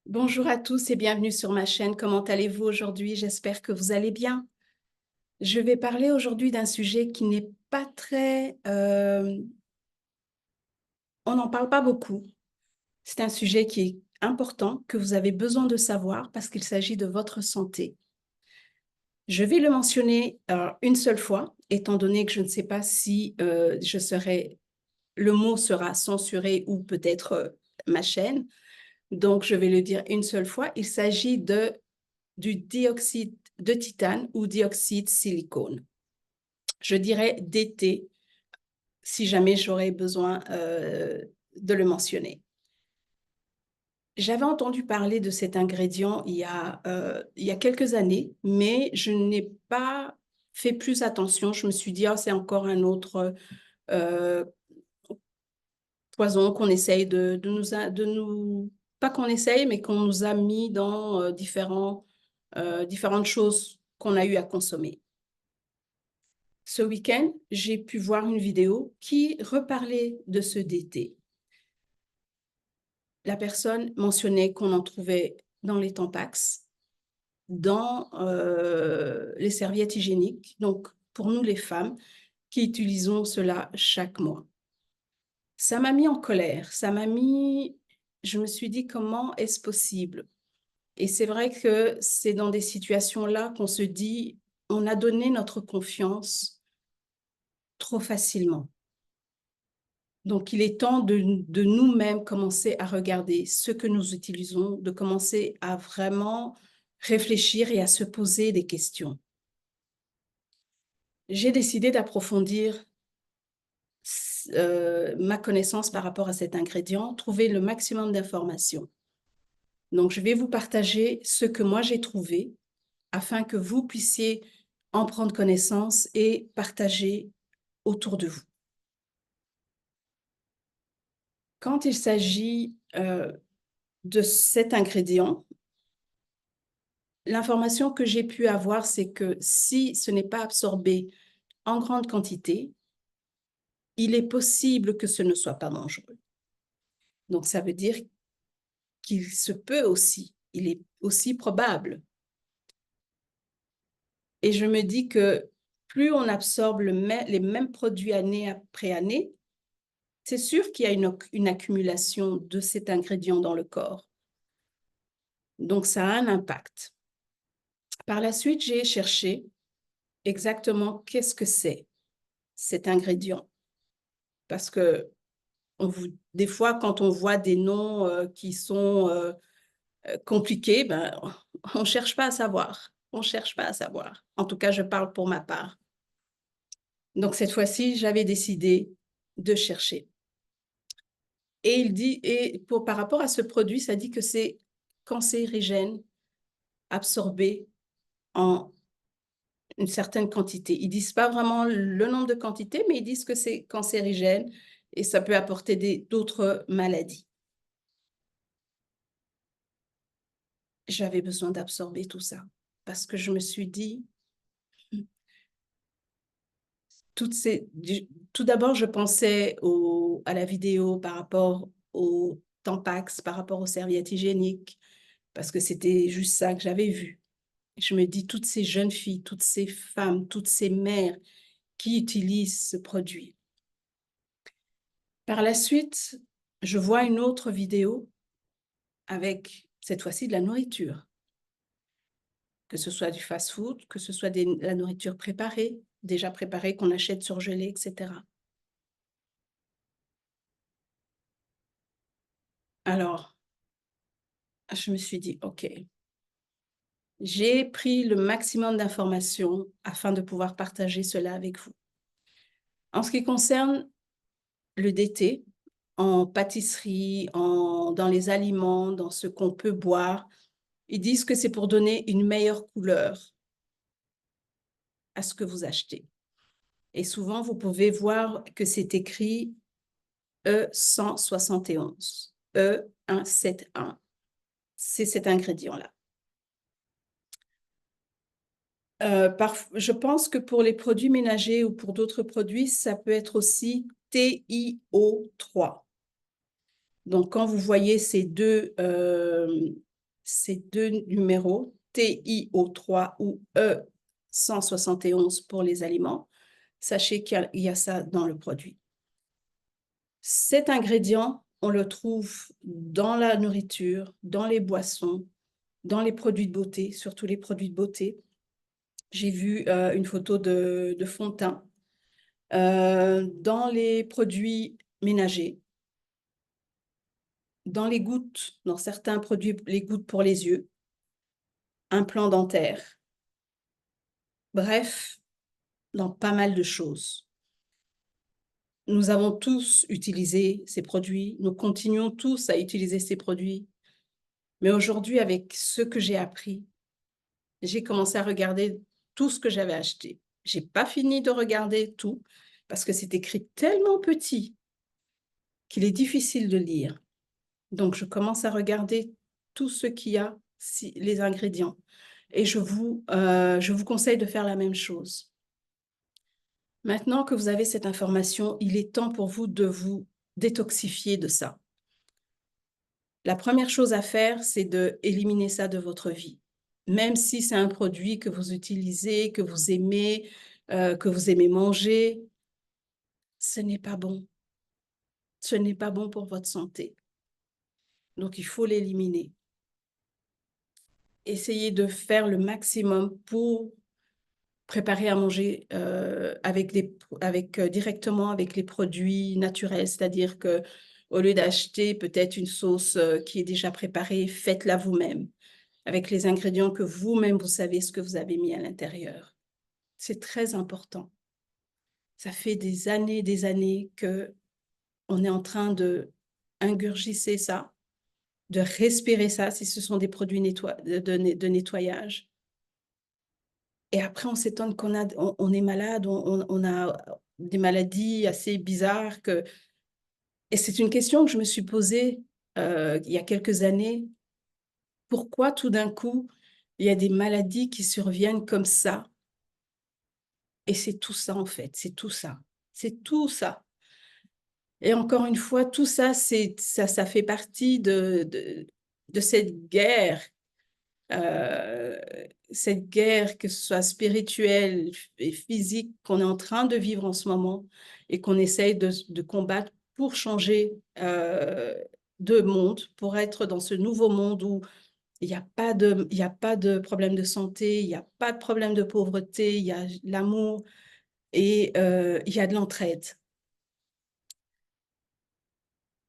Bonjour à tous et bienvenue sur ma chaîne. Comment allez-vous aujourd'hui? J'espère que vous allez bien. Je vais parler aujourd'hui d'un sujet qui n'est pas très... on n'en parle pas beaucoup. C'est un sujet qui est important, que vous avez besoin de savoir parce qu'il s'agit de votre santé. Je vais le mentionner une seule fois, étant donné que je ne sais pas si le mot sera censuré ou peut-être ma chaîne. Donc, je vais le dire une seule fois. Il s'agit du dioxyde de titane ou dioxyde silicone. Je dirais DT si jamais j'aurais besoin de le mentionner. J'avais entendu parler de cet ingrédient il y a quelques années, mais je n'ai pas fait plus attention. Je me suis dit, oh, c'est encore un autre euh, poison qu'on essaye de nous, pas qu'on essaye, mais qu'on nous a mis dans différentes choses qu'on a eu à consommer. Ce week-end, j'ai pu voir une vidéo qui reparlait de ce DT. La personne mentionnait qu'on en trouvait dans les Tampax, dans les serviettes hygiéniques, donc pour nous les femmes qui utilisons cela chaque mois. Ça m'a mis en colère, je me suis dit comment est-ce possible? Et c'est vrai que c'est dans des situations-là qu'on se dit, on a donné notre confiance trop facilement. Donc, il est temps de nous-mêmes commencer à regarder ce que nous utilisons, de commencer à vraiment réfléchir et à se poser des questions. J'ai décidé d'approfondir ma connaissance par rapport à cet ingrédient, trouver le maximum d'informations. Donc, je vais vous partager ce que moi j'ai trouvé afin que vous puissiez en prendre connaissance et partager autour de vous. Quand il s'agit de cet ingrédient, l'information que j'ai pu avoir, c'est que si ce n'est pas absorbé en grande quantité, il est possible que ce ne soit pas dangereux. Donc, ça veut dire qu'il se peut aussi, il est aussi probable. Et je me dis que plus on absorbe les mêmes produits année après année, c'est sûr qu'il y a une accumulation de cet ingrédient dans le corps. Donc, ça a un impact. Par la suite, j'ai cherché exactement qu'est-ce que c'est cet ingrédient. Parce que des fois, quand on voit des noms qui sont compliqués, ben, on ne cherche pas à savoir. On ne cherche pas à savoir. En tout cas, je parle pour ma part. Donc, cette fois-ci, j'avais décidé de chercher. Et par rapport à ce produit, ça dit que c'est cancérigène absorbé en une certaine quantité. Ils ne disent pas vraiment le nombre de quantités, mais ils disent que c'est cancérigène et ça peut apporter d'autres maladies. J'avais besoin d'absorber tout ça parce que je me suis dit, tout d'abord, je pensais à la vidéo par rapport aux Tampax, par rapport aux serviettes hygiéniques, parce que c'était juste ça que j'avais vu. Je me dis, toutes ces jeunes filles, toutes ces femmes, toutes ces mères qui utilisent ce produit. Par la suite, je vois une autre vidéo avec, cette fois-ci, de la nourriture. Que ce soit du fast-food, que ce soit de la nourriture préparée, déjà préparée, qu'on achète surgelée, etc. Alors, je me suis dit, OK, j'ai pris le maximum d'informations afin de pouvoir partager cela avec vous. En ce qui concerne le DT, en pâtisserie, dans les aliments, dans ce qu'on peut boire, ils disent que c'est pour donner une meilleure couleur à ce que vous achetez. Et souvent, vous pouvez voir que c'est écrit E171, E171. C'est cet ingrédient-là. Je pense que pour les produits ménagers ou pour d'autres produits, ça peut être aussi TiO3. Donc, quand vous voyez ces deux ces deux numéros, TiO3 ou E171 pour les aliments. Sachez qu'il y a ça dans le produit. Cet ingrédient, on le trouve dans la nourriture, dans les boissons, dans les produits de beauté, surtout les produits de beauté. J'ai vu une photo de fond de teint. Dans les produits ménagers, dans les gouttes, dans certains produits, les gouttes pour les yeux, implants dentaires. Bref, dans pas mal de choses. Nous avons tous utilisé ces produits, nous continuons tous à utiliser ces produits. Mais aujourd'hui, avec ce que j'ai appris, j'ai commencé à regarder tout ce que j'avais acheté. Je n'ai pas fini de regarder tout parce que c'est écrit tellement petit qu'il est difficile de lire. Donc, je commence à regarder tout ce qu'il y a, les ingrédients. Et je vous conseille de faire la même chose. Maintenant que vous avez cette information, il est temps pour vous de vous détoxifier de ça. La première chose à faire, c'est d'éliminer ça de votre vie. Même si c'est un produit que vous utilisez, que vous aimez manger, ce n'est pas bon. Ce n'est pas bon pour votre santé. Donc, il faut l'éliminer. Essayez de faire le maximum pour préparer à manger directement avec les produits naturels, c'est-à-dire que au lieu d'acheter peut-être une sauce qui est déjà préparée, faites-la vous-même avec les ingrédients que vous-même vous savez ce que vous avez mis à l'intérieur. C'est très important. Ça fait des années que on est en train de ingurgiter ça, de respirer ça si ce sont des produits de nettoyage. Et après, on s'étonne on est malade, on a des maladies assez bizarres. Et c'est une question que je me suis posée il y a quelques années. Pourquoi tout d'un coup, il y a des maladies qui surviennent comme ça? Et c'est tout ça, en fait. C'est tout ça. C'est tout ça. Et encore une fois, tout ça, ça fait partie de cette guerre. Cette guerre, que ce soit spirituelle et physique, qu'on est en train de vivre en ce moment et qu'on essaye de combattre pour changer de monde, pour être dans ce nouveau monde où il n'y a pas de problème de santé, il n'y a pas de problème de pauvreté, il y a l'amour et il y a de l'entraide.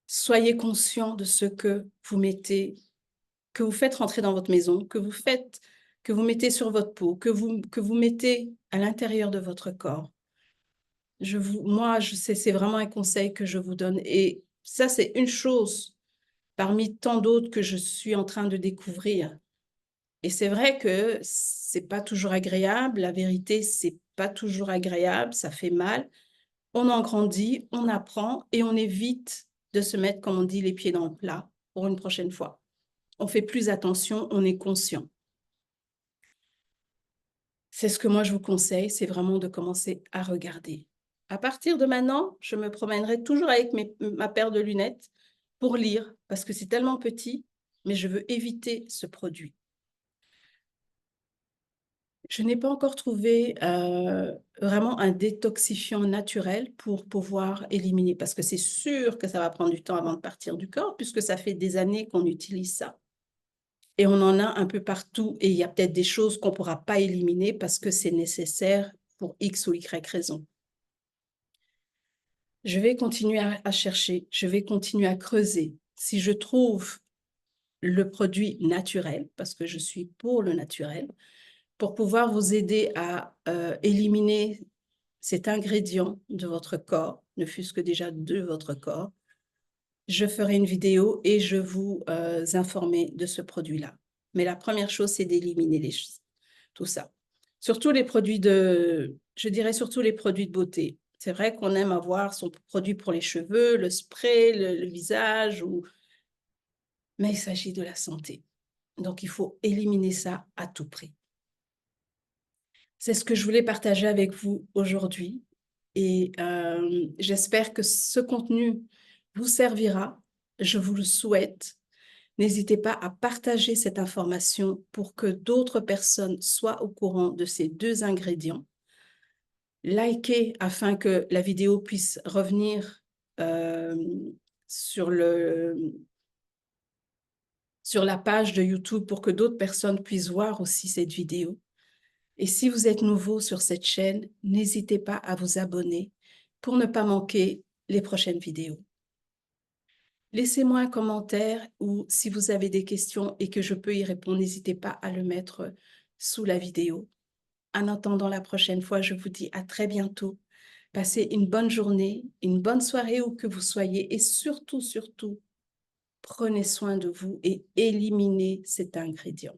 Soyez conscient de ce que vous faites rentrer dans votre maison, que vous mettez sur votre peau, que vous mettez à l'intérieur de votre corps. C'est vraiment un conseil que je vous donne. Et ça, c'est une chose parmi tant d'autres que je suis en train de découvrir. Et c'est vrai que c'est pas toujours agréable. La vérité, c'est pas toujours agréable. Ça fait mal. On en grandit, on apprend et on évite de se mettre, comme on dit, les pieds dans le plat pour une prochaine fois. On fait plus attention, on est conscient. C'est ce que moi je vous conseille, c'est vraiment de commencer à regarder. À partir de maintenant, je me promènerai toujours avec ma paire de lunettes pour lire, parce que c'est tellement petit, mais je veux éviter ce produit. Je n'ai pas encore trouvé vraiment un détoxifiant naturel pour pouvoir éliminer, parce que c'est sûr que ça va prendre du temps avant de partir du corps, puisque ça fait des années qu'on utilise ça. Et on en a un peu partout, et il y a peut-être des choses qu'on ne pourra pas éliminer parce que c'est nécessaire pour X ou Y raison. Je vais continuer à chercher, je vais continuer à creuser. Si je trouve le produit naturel, parce que je suis pour le naturel, pour pouvoir vous aider à éliminer cet ingrédient de votre corps, ne fût-ce que déjà de votre corps, je ferai une vidéo et je vous informer de ce produit-là. Mais la première chose, c'est d'éliminer tout ça. Surtout les produits je dirais surtout les produits de beauté. C'est vrai qu'on aime avoir son produit pour les cheveux, le spray, le visage, mais il s'agit de la santé. Donc, il faut éliminer ça à tout prix. C'est ce que je voulais partager avec vous aujourd'hui. Et j'espère que ce contenu vous servira. Je vous le souhaite. N'hésitez pas à partager cette information pour que d'autres personnes soient au courant de ces 2 ingrédients. Likez afin que la vidéo puisse revenir sur la page de YouTube pour que d'autres personnes puissent voir aussi cette vidéo. Et si vous êtes nouveau sur cette chaîne, n'hésitez pas à vous abonner pour ne pas manquer les prochaines vidéos. Laissez-moi un commentaire ou si vous avez des questions et que je peux y répondre, n'hésitez pas à le mettre sous la vidéo. En attendant la prochaine fois, je vous dis à très bientôt. Passez une bonne journée, une bonne soirée où que vous soyez et surtout, surtout, prenez soin de vous et éliminez cet ingrédient.